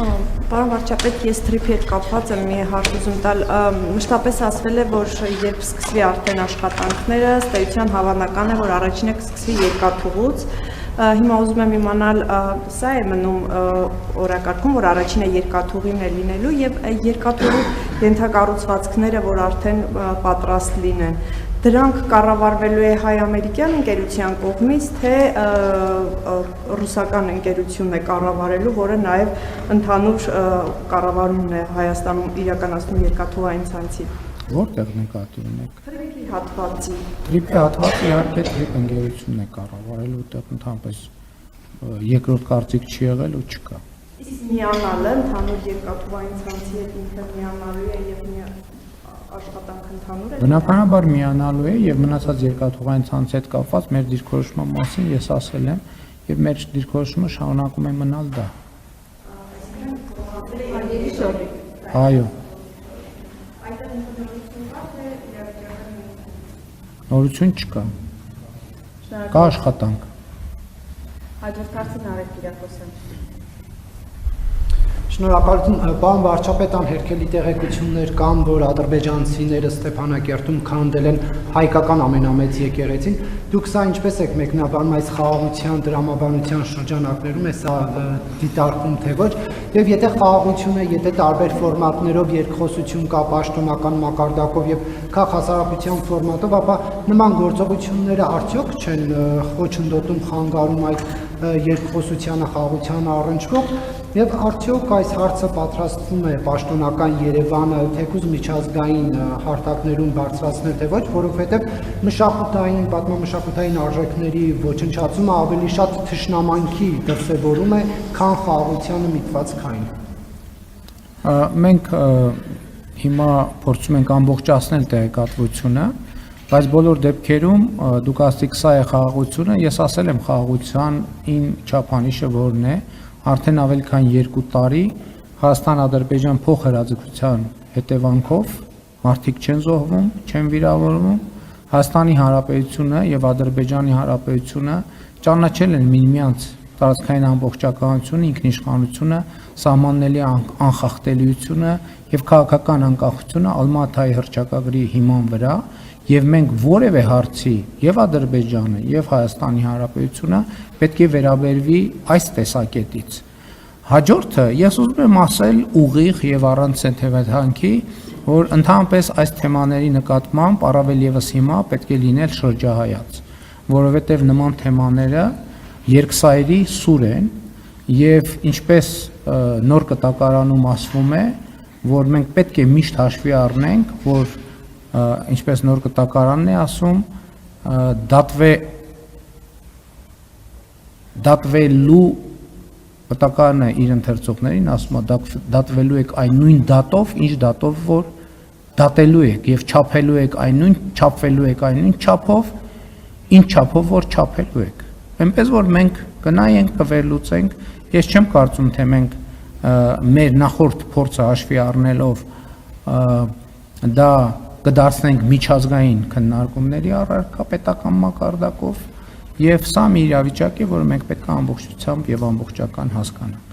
Պարոն վարչապետ, ես թրիփի հետ կապված եմ մի հարց ուզում տալ, մշտապես ասվել է, որ երբ սկսվի արդեն աշխատանքները, ըստ էության հավանական է, որ առաջինը կսկսվի երկաթուղուց, հիմա ուզում եմ իմանալ, սա է մնում օրակարգում, որ առաջինը երկաթուղին է լինելու եւ երկաթուղու ենթակառուցվածքները, որ արդեն պատրաստ լինեն, դրանք կառավարվելու է հայ-ամերիկյան ընկերության կողմից, թե ռուսական ընկերությունն է կառավարելու, որը նաև ընդհանուր կառավարումն է Հայաստանում իրականացնում երկաթուղային ցանցի։ Որտեղ նկատի ունեք։ Թրիփի հատվածի։ Թրիփի հատվածը իհարկե թրիփ ընկերությունն է կառավարել, որտեղ ընդհանրապես երկրորդ կարծիք չի եղել ու չկա։ Իսկ միանալը ընդհանուր երկաթուղային ցանցի հետ ինքը միանալու է եւ աշխատանք ընդհանուր է։ Բնականաբար միանալու է եւ մնացած երկաթուղային ցանցի հետ կապված մեր դիրքորոշման մասին ես ասել եմ եւ մեր դիրքորոշումը շարունակում է մնալ դա։ Այո։ Նորություն չկա։ Կա աշխատանք։ Հաջորդ հարցը Նարեկ Կիրակոսյան։ Շնորհակալություն, պարոն վարչապետ, անհերքելի տեղեկություններ կան, որ ադրբեջանցիները Ստեփանակերտում քանդել են հայկական ամենամեծ եկեղեցին։ Դուք սա ինչպես եք մեկնաբանում այս խաղաղության դրամաբանության շրջանակներում, է սա դիտարկում թե ոչ, եւ եթե խաղաղությունը, եթե տարբեր ֆորմատներով երկխոսություն կա պաշտոնական մակարդակով եւ քաղաքասարակության ֆորմատով, ապա նման գործողությունները արդյոք չեն խոչընդոտում խանգարում այդ երկխոսությանը, խաղաղությանը առնչվող եւ արդյոք այս հարցը պատրաստվում է պաշտոնական Երևանը թեկուզ միջազգային հարթակներում բարձրացնել թե ոչ, որովհետեւ մշակութային, պատմամշակութային արժեքների ոչնչացումը ավելի շատ թշնամանքի դրսևորում է, քան խաղաղությանը միտված քայն։ Մենք հիմա փորձում ենք ամբողջացնել տեղեկատվությունը, բայց բոլոր դեպքերում դուք ասացիք սա է խաղաղությունը, ես ասել եմ խաղաղության ին չափանիշը որն է, արդեն ավելի քան 2 տարի Հայաստան-Ադրբեջան փոխհրաձգության հետևանքով մարդիկ չեն զոհվում, չեն վիրավորվում, Հայաստանի Հանրապետությունը եւ Ադրբեջանի Հանրապետությունը ճանաչել են միմյանց տարածքային ամբողջականությունը, ինքնիշխանությունը, սահմանների անխախտելիությունը եւ քաղաքական անկախությունը Ալմատայի հռչակագրի հիման վրա եւ մենք որևէ հարցի եւ Ադրբեջանը եւ Հայաստանի Հանրապետությունը պետք է վերաբերվի այս տեսակետից։ Հաջորդը ես ուզում եմ ասել ուղիղ եւ առանց սենթիմենտանքի, որ ընդհանրապես այս թեմաների նկատմամբ առավել եւս հիմա պետք է լինել շրջահայաց, որովհետեւ նման թեմաները երկսայրի սուր են եւ ինչպես նոր կտակարանում ասվում է, որ մենք պետք է միշտ հաշվի առնենք, որ ինչպես նոր կտակարանն է ասում, դատվելու կտակարանը իր ընթերցողներին ասում է դատվելու եք այն նույն դատով, ինչ դատով որ դատելու եք եւ չափելու եք այն նույն, չափվելու եք այն նույն չափով, ինչ չափով որ չափելու եք։ Այնպես որ մենք կնայենք, կվերլուծենք, ես չեմ կարծում թե մենք մեր նախորդ փորձը հաշվի առնելով դա կդարձնենք միջազգային քննարկումների առարկա պետական մակարդակով եւ սա մի իրավիճակ է, որը մենք պետք է ամբողջությամբ եւ ամբողջական հասկանանք։